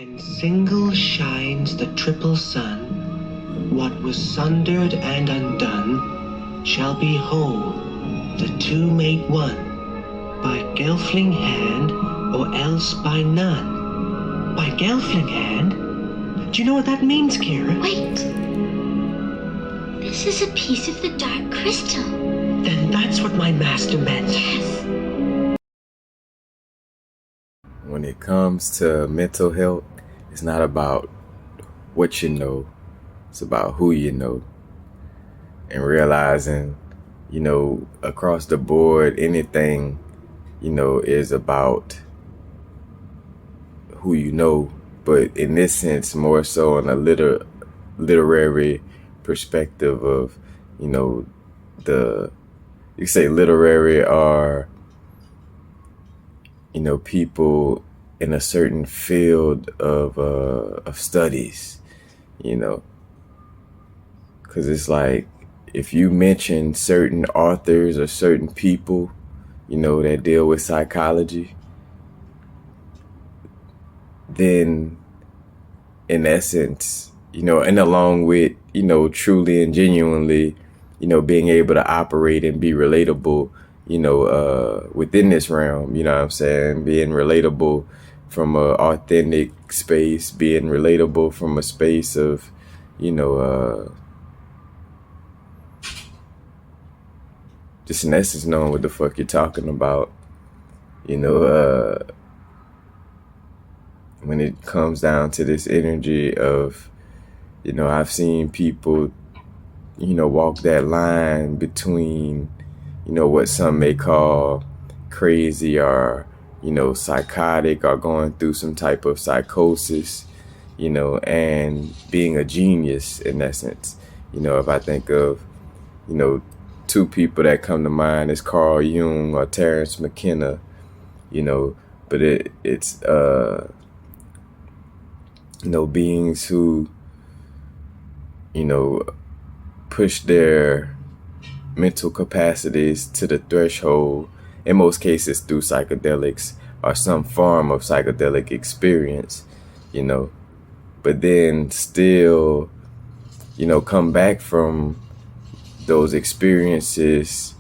And single shines the triple sun. What was sundered and undone shall be whole. The two make one. By Gelfling hand, or else by none. By Gelfling hand? Do you know what that means, Kira? Wait. This is a piece of the dark crystal. Then that's what my master meant. Yes. When it comes to mental health, it's not about what you know. It's about who you know. And realizing, across the board, anything, is about who you know. But in this sense, more so on a literary perspective of, you say literary are, people in a certain field of studies, because it's like, if you mention certain authors or certain people, that deal with psychology, then in essence, and along with, truly and genuinely, being able to operate and be relatable, within this realm, what I'm saying? Being relatable from an authentic space, being relatable from a space of, just in essence knowing what the fuck you're talking about, when it comes down to this energy of, I've seen people, walk that line between, what some may call crazy or, psychotic or going through some type of psychosis, and being a genius in essence. If I think of, two people that come to mind is Carl Jung or Terence McKenna, but it's beings who, push their mental capacities to the threshold, in most cases through psychedelics or some form of psychedelic experience, but then still, come back from those experiences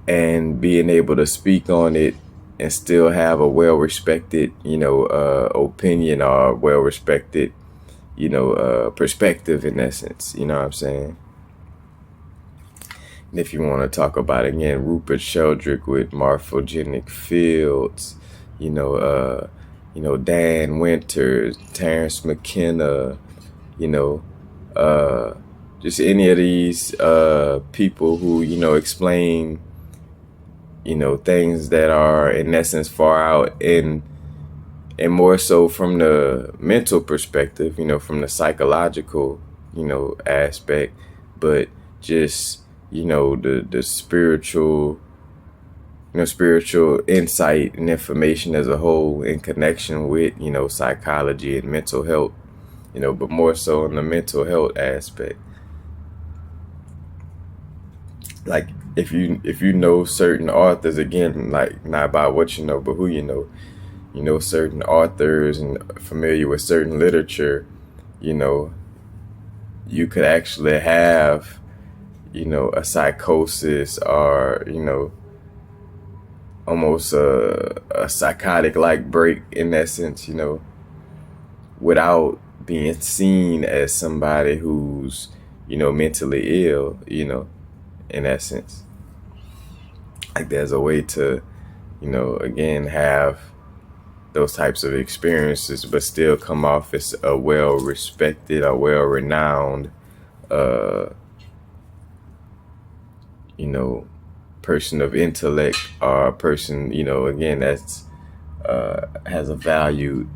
and being able to speak on it and still have a well-respected, opinion or well-respected, perspective in essence, you know what I'm saying? And if you want to talk about, again, Rupert Sheldrake with morphogenic fields, Dan Winters, Terence McKenna, just any of these people who, explain, things that are in essence far out and more so from the mental perspective, from the psychological, aspect, but just, the spiritual, spiritual insight and information as a whole in connection with, psychology and mental health, but more so in the mental health aspect. Like if you know certain authors, again, like not about what you know, but who you know certain authors and familiar with certain literature, you could actually have, a psychosis or, almost a psychotic like break in essence, without being seen as somebody who's, mentally ill, in essence. Like there's a way to, again, have those types of experiences, but still come off as a well-respected or well-renowned, person of intellect or a person, again, that's has a valued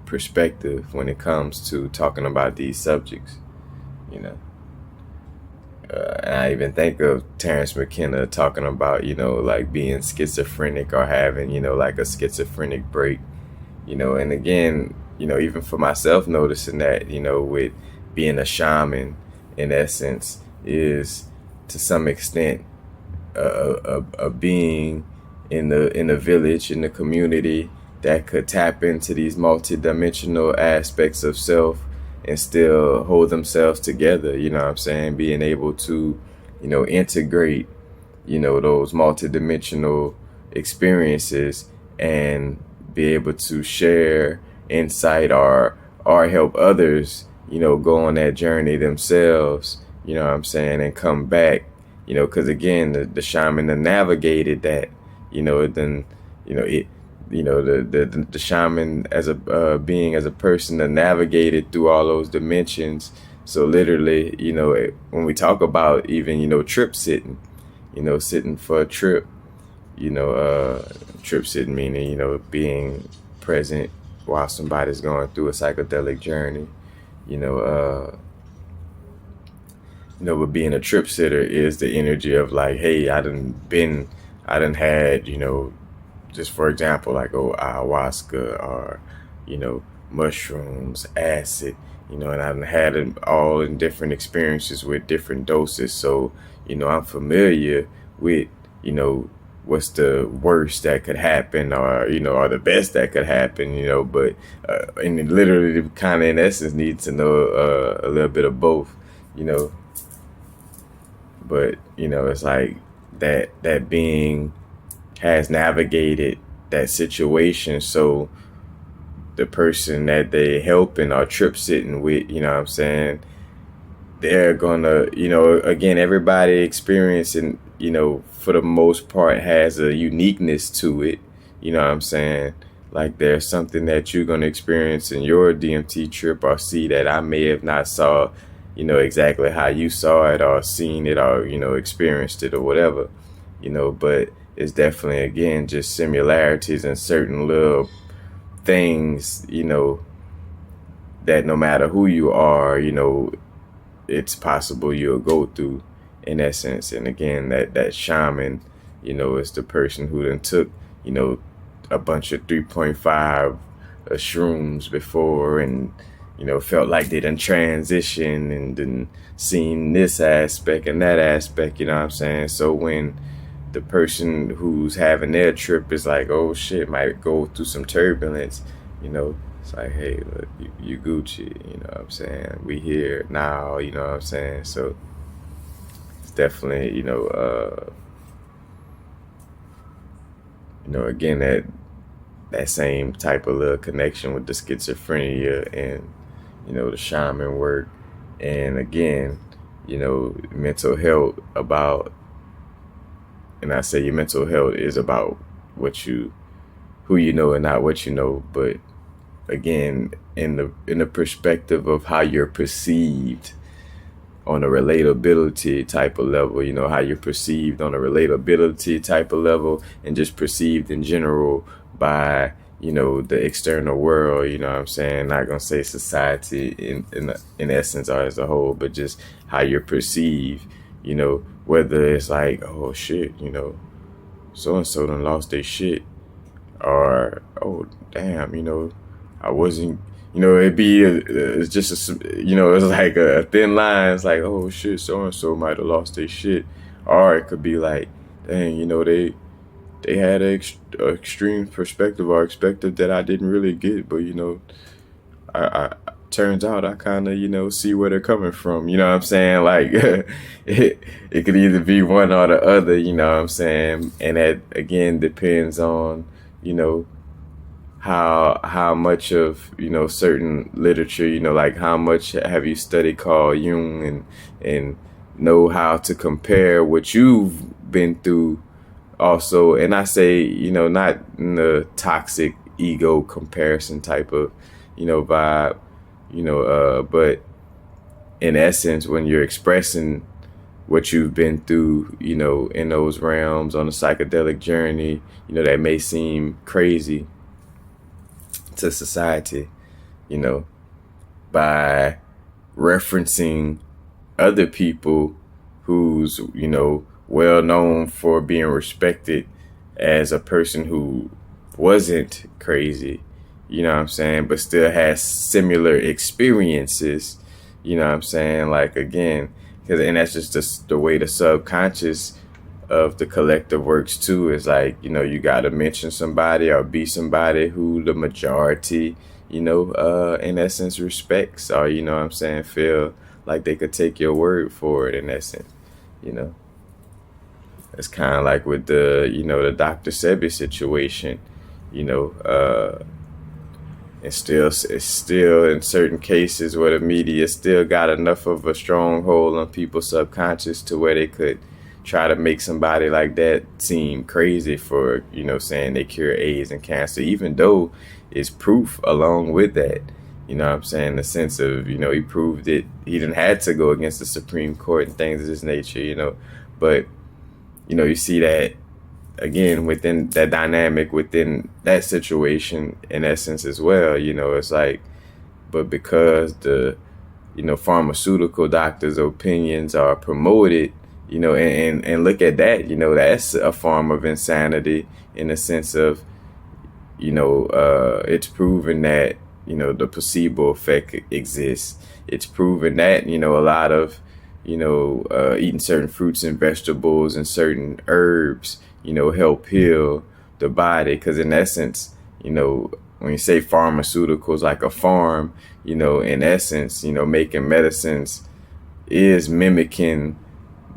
perspective when it comes to talking about these subjects, and I even think of Terence McKenna talking about, like being schizophrenic or having, like a schizophrenic break, and again, even for myself noticing that, with being a shaman in essence is to some extent a being in the village, in the community that could tap into these multidimensional aspects of self and still hold themselves together, you know what I'm saying? Being able to, integrate, those multidimensional experiences and be able to share insight or help others, go on that journey themselves, you know what I'm saying, and come back, because again, the shaman that navigated that, then, it, the shaman as a being, as a person that navigated through all those dimensions. So literally, when we talk about even, trip sitting, sitting for a trip, trip sitting meaning, being present while somebody's going through a psychedelic journey, but being a trip sitter is the energy of like, hey, I done had, just for example, like, ayahuasca or, mushrooms, acid, and I've had it all in different experiences with different doses. So, I'm familiar with, what's the worst that could happen or, or the best that could happen, but, and it literally kind of in essence need to know a little bit of both, but, it's like that being has navigated that situation. So the person that they helping or trip sitting with, what I'm saying, they're gonna, again, everybody experiencing, for the most part has a uniqueness to it. What I'm saying? Like there's something that you're gonna experience in your DMT trip or see that I may have not saw, exactly how you saw it or seen it or, experienced it or whatever, but it's definitely, again, just similarities in certain little things, that no matter who you are, it's possible you'll go through in essence. And again, that shaman, is the person who then took, a bunch of 3.5 shrooms before and, felt like they done transition and then seen this aspect and that aspect, what I'm saying? So when the person who's having their trip is like, oh shit, might go through some turbulence, it's like, hey, look, you Gucci, what I'm saying? We here now, what I'm saying? So it's definitely, again, that same type of little connection with the schizophrenia and, the shaman work. And again, mental health about, and I say your mental health is about who you know and not what you know, but again, in the perspective of how you're perceived on a relatability type of level, how you're perceived on a relatability type of level and just perceived in general by, the external world, what I'm saying? Not gonna say society in essence or as a whole, but just how you're perceived, whether it's like, oh shit, so-and-so done lost their shit, or, oh, damn, I wasn't, it'd be, it's just, it's like a thin line. It's like, oh shit, so-and-so might have lost their shit. Or it could be like, dang, they had an extreme perspective or perspective that I didn't really get, but, I turns out I kind of, see where they're coming from. You know what I'm saying? Like, it could either be one or the other, what I'm saying? And that, again, depends on, how much of, certain literature, like how much have you studied Carl Jung and know how to compare what you've been through also. And I say, not in the toxic ego comparison type of, vibe, but in essence, when you're expressing what you've been through, in those realms on a psychedelic journey, that may seem crazy to society, by referencing other people who's, well known for being respected as a person who wasn't crazy, what I'm saying, but still has similar experiences, what I'm saying, like, again, and that's just the way the subconscious of the collective works too is like, you got to mention somebody or be somebody who the majority, in essence respects, or, what I'm saying, feel like they could take your word for it in essence, you know. It's kind of like with the Dr. Sebi situation, you know, it's still in certain cases where the media still got enough of a stronghold on people's subconscious to where they could try to make somebody like that seem crazy for, saying they cure AIDS and cancer, even though it's proof along with that. You know what I'm saying? In the sense of, he proved it. He didn't have to go against the Supreme Court and things of this nature, but, you see that again within that dynamic, within that situation in essence as well. It's like, but because the pharmaceutical doctors' opinions are promoted, and look at that, that's a form of insanity in the sense of, it's proven that the placebo effect exists. It's proven that a lot of eating certain fruits and vegetables and certain herbs, help heal the body. Because in essence, when you say pharmaceuticals, like a farm, in essence, making medicines is mimicking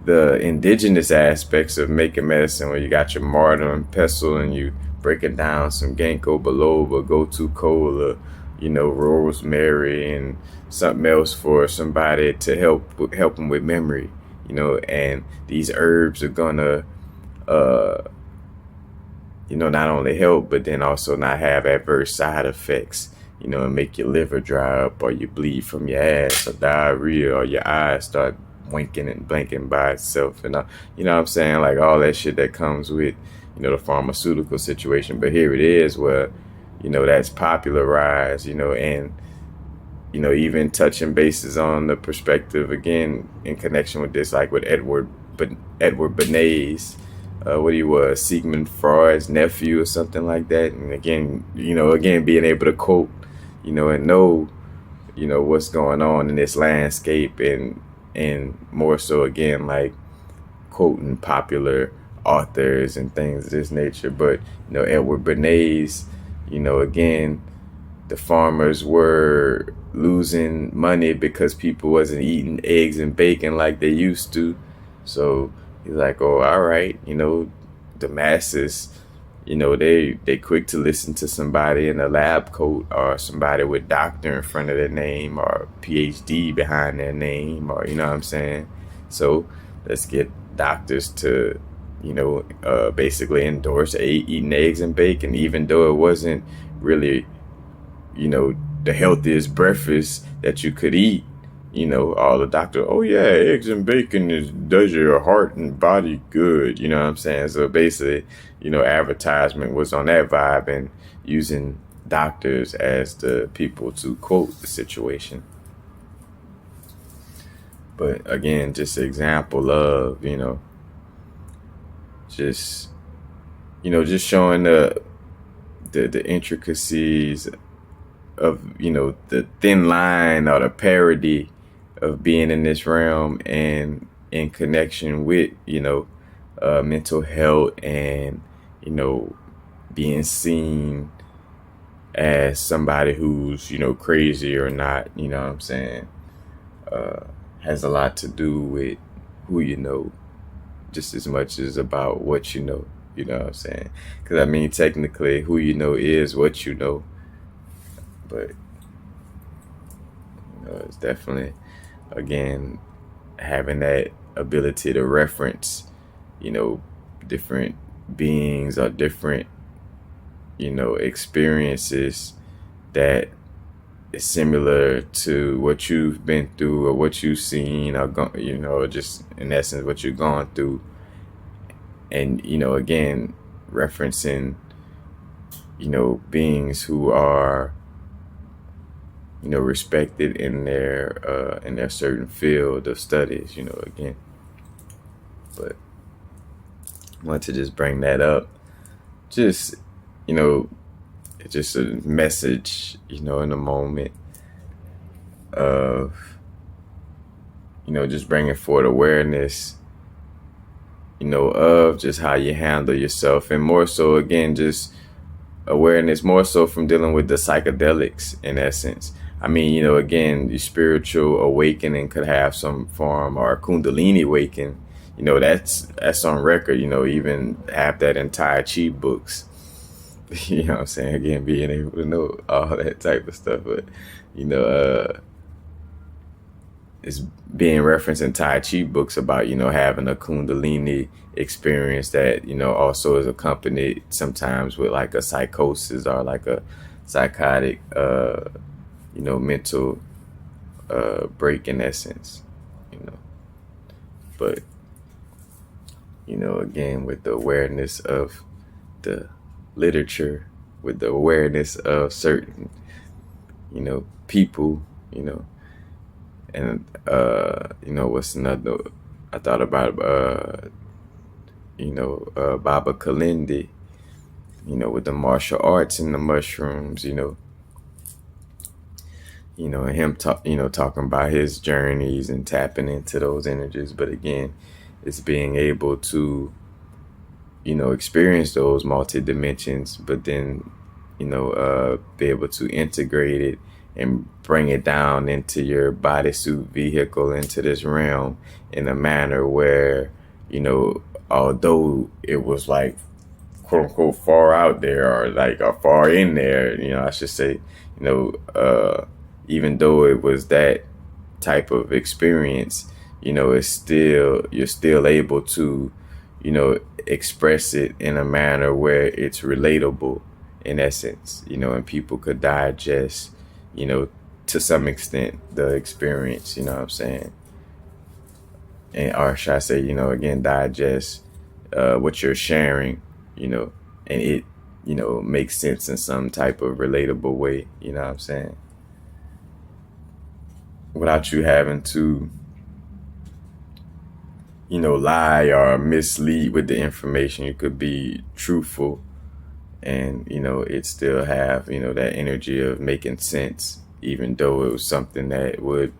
the indigenous aspects of making medicine, where you got your mortar and pestle and you breaking down some ginkgo biloba, gotu kola, rosemary and something else for somebody to help them with memory, and these herbs are gonna not only help, but then also not have adverse side effects, and make your liver dry up, or you bleed from your ass, or diarrhea, or your eyes start winking and blinking by itself, and you know what I'm saying, like all that shit that comes with the pharmaceutical situation. But here it is where that's popularized, and even touching bases on the perspective again in connection with this, like with Edward Bernays, what he was, Sigmund Freud's nephew or something like that. And again, being able to quote, and know, what's going on in this landscape, and more so again, like quoting popular authors and things of this nature. But Edward Bernays, again, the farmers were losing money because people wasn't eating eggs and bacon like they used to. So he's like, oh, all right, the masses, they quick to listen to somebody in a lab coat, or somebody with doctor in front of their name, or PhD behind their name, or what I'm saying. So let's get doctors to basically endorse eating eggs and bacon, even though it wasn't really the healthiest breakfast that you could eat. All the doctor, oh yeah, eggs and bacon does your heart and body good. You know what I'm saying? So basically, advertisement was on that vibe, and using doctors as the people to quote the situation. But again, just an example of, just showing the intricacies of, the thin line or the parody of being in this realm, and in connection with, mental health, and, being seen as somebody who's, crazy or not, what I'm saying, has a lot to do with who you know, just as much as about what you know what I'm saying? Because technically who you know is what you know, but it's definitely, again, having that ability to reference, different beings or different, experiences that is similar to what you've been through, or what you've seen, or just in essence what you've gone through. And, again, referencing, beings who are, respected in their certain field of studies, again. But I want to just bring that up. Just, it's just a message, in the moment of, just bringing forth awareness of just how you handle yourself, and more so again just awareness, more so from dealing with the psychedelics in essence. I mean, again, your spiritual awakening could have some form, or Kundalini awakening. That's on record. Even have that in Tai Chi books. You know what I'm saying? Again, being able to know all that type of stuff, but it's being referenced in Tai Chi books about having a Kundalini experience that also is accompanied sometimes with like a psychosis or like a psychotic mental break in essence. But again, with the awareness of the literature, with the awareness of certain people, and what's another I thought about, Baba Kalindi, with the martial arts and the mushrooms, and him talking about his journeys and tapping into those energies. But again, it's being able to experience those multi dimensions, but then be able to integrate it and bring it down into your bodysuit vehicle, into this realm, in a manner where although it was like quote unquote far out there, or like far in there, I should say, even though it was that type of experience, it's still, you're still able to express it in a manner where it's relatable in essence, and people could digest to some extent the experience, what I'm saying, and or should I say, again, digest what you're sharing, and it makes sense in some type of relatable way, what I'm saying, without you having to lie or mislead with the information. You could be truthful and it still have that energy of making sense, even though it was something that would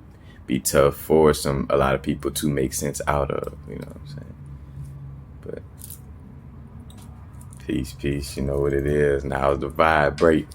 be tough for a lot of people to make sense out of, what I'm saying. But peace, you know what it is. Now the vibe break.